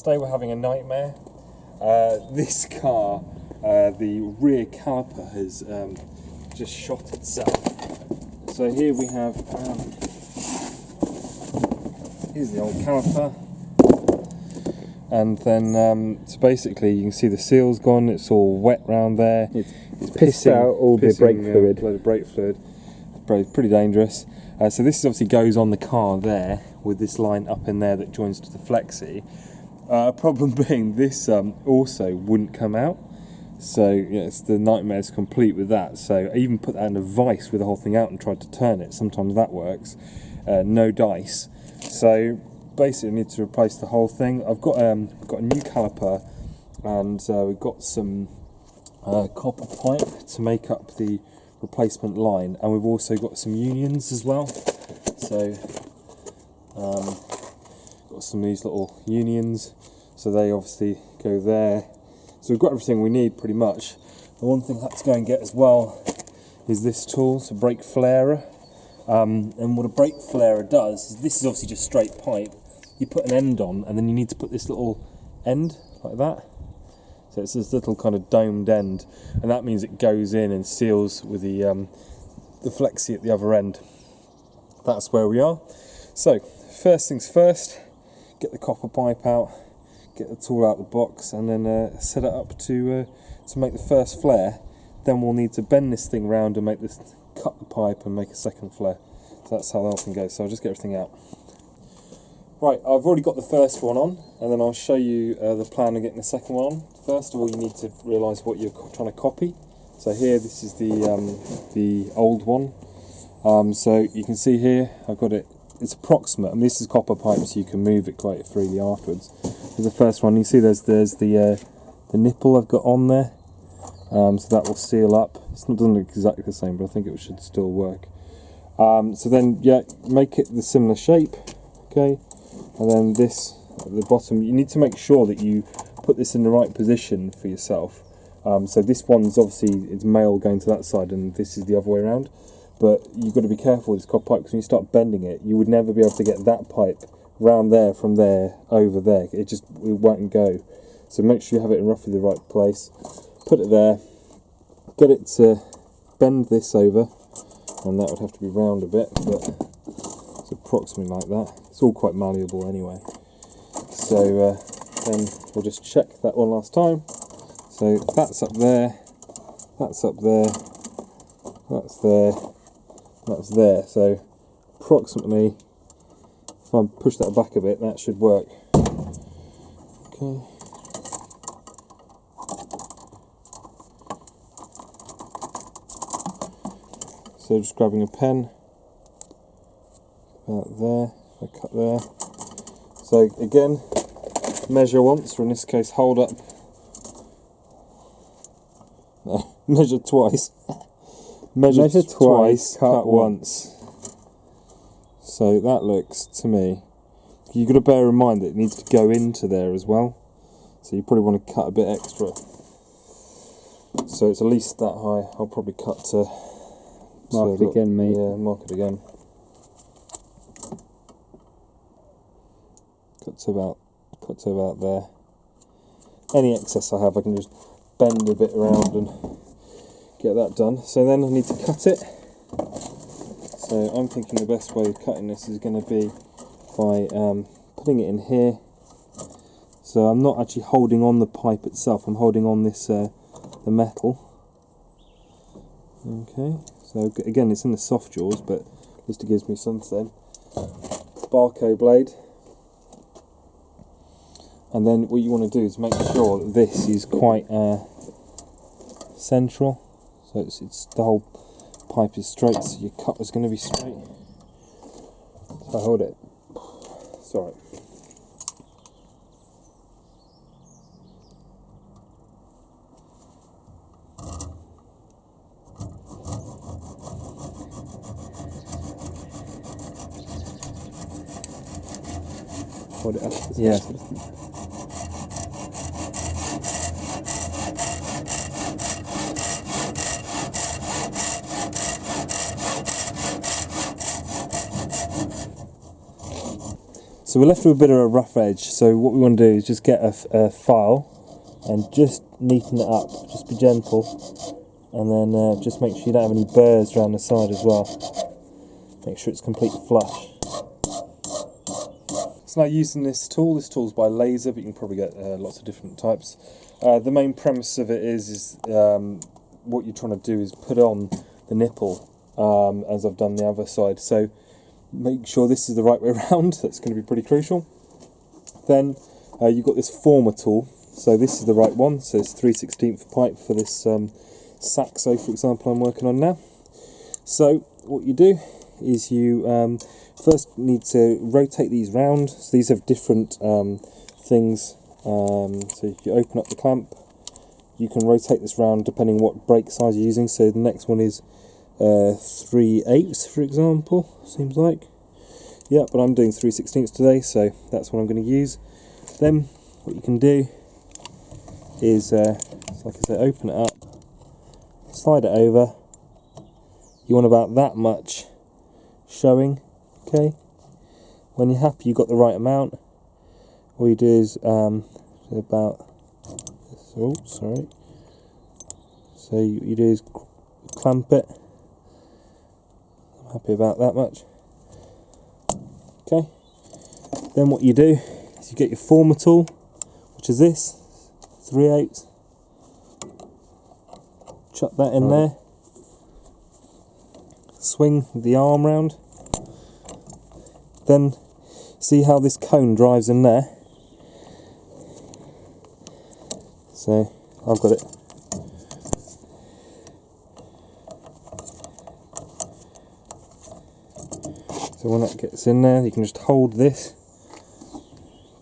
Today we're having a nightmare. This car, the rear caliper has just shot itself. So here we have, here's the old caliper. And then, so basically you can see the seal's gone, it's all wet round there. It's pissed out all the brake fluid. Load of brake fluid. Pretty dangerous. So this obviously goes on the car there, with this line up in there that joins to the flexi. Problem being, this also wouldn't come out. So it's the nightmare's complete with that. So I even put that in a vice with the whole thing out and tried to turn it. Sometimes that works. No dice. So basically I need to replace the whole thing. I've got a new caliper, and we've got some copper pipe to make up the replacement line, and we've also got some unions as well. So got some of these little unions, so they obviously go there. So we've got everything we need pretty much. The one thing I had to go and get as well is this tool, it's a brake flairer. And what a brake flairer does is, this is obviously just straight pipe. You put an end on, and then you need to put this little end like that. So it's this little kind of domed end, and that means it goes in and seals with the flexi at the other end. That's where we are. So first things first, get the copper pipe out, get the tool out of the box, and then set it up to make the first flare. Then we'll need to bend this thing round and cut the pipe and make a second flare. So that's how the whole thing goes. So I'll just get everything out. Right, I've already got the first one on, and then I'll show you the plan of getting the second one on. First of all, you need to realise what you're trying to copy. So here, this is the old one. So you can see here, I've got it. It's approximate, and this is copper pipe, so you can move it quite freely afterwards. There's the first one. You see, there's the nipple I've got on there. So that will seal up. It doesn't look exactly the same, but I think it should still work. So then, yeah, make it the similar shape. Okay. And then this at the bottom, you need to make sure that you put this in the right position for yourself. So this one's obviously, it's male going to that side, and this is the other way around. But you've got to be careful with this copper pipe, because when you start bending it, you would never be able to get that pipe round there from there over there. It won't go. So make sure you have it in roughly the right place. Put it there. Get it to bend this over, and that would have to be round a bit, but it's approximately like that. It's all quite malleable anyway. So then we'll just check that one last time. So that's up there, that's up there, that's there, that's there. So approximately, if I push that back a bit, that should work. Okay. So just grabbing a pen, about there, I cut there. So again, measure once, or in this case hold up, no, measure twice. measure twice, cut once. So that looks, to me, you've got to bear in mind that it needs to go into there as well. So you probably want to cut a bit extra. So it's at least that high. I'll probably cut to... Mark it again, mate. Yeah, mark it again. Cut to about there. Any excess I have, I can just bend a bit around and get that done. So then I need to cut it. So I'm thinking the best way of cutting this is going to be by putting it in here. So I'm not actually holding on the pipe itself, I'm holding on this the metal. Okay, so again, it's in the soft jaws, but at least it gives me something. Barco blade. And then what you want to do is make sure that this is quite central. So it's the whole pipe is straight, so your cut is going to be straight. So hold it. Sorry. Hold it up. Yeah. So we're left with a bit of a rough edge, so what we want to do is just get a file and just neaten it up, just be gentle, and then just make sure you don't have any burrs around the side as well. Make sure it's completely flush. So now using this tool's by Laser, but you can probably get lots of different types. The main premise of it is what you're trying to do is put on the nipple, as I've done the other side. So make sure this is the right way around. That's going to be pretty crucial. Then you've got this former tool. So this is the right one. So it's 3/16 pipe for this Saxo, for example, I'm working on now. So what you do is you first need to rotate these round. So these have different things. So if you open up the clamp, you can rotate this round depending what brake size you're using. So the next one is 3/8, for example, seems like. Yeah, but I'm doing 3/16 today, so that's what I'm going to use. Then what you can do is, like I said, open it up, slide it over. You want about that much showing, okay? When you're happy you've got the right amount, all you do is about, oh sorry, so you do is clamp it. I'm happy about that much. Okay, then what you do is you get your former tool, which is this 3/8, chuck that in there, swing the arm round, then see how this cone drives in there. So I've got it. So when that gets in there, you can just hold this,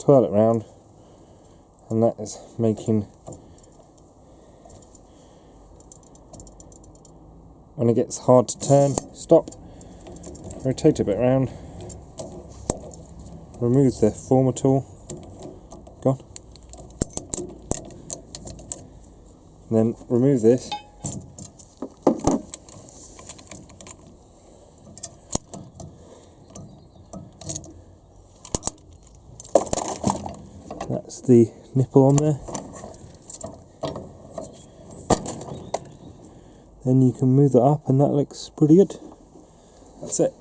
twirl it round, and that is making, when it gets hard to turn, stop, rotate it a bit round, remove the former tool, gone, and then remove this. That's the nipple on there. Then you can move that up and that looks pretty good. That's it.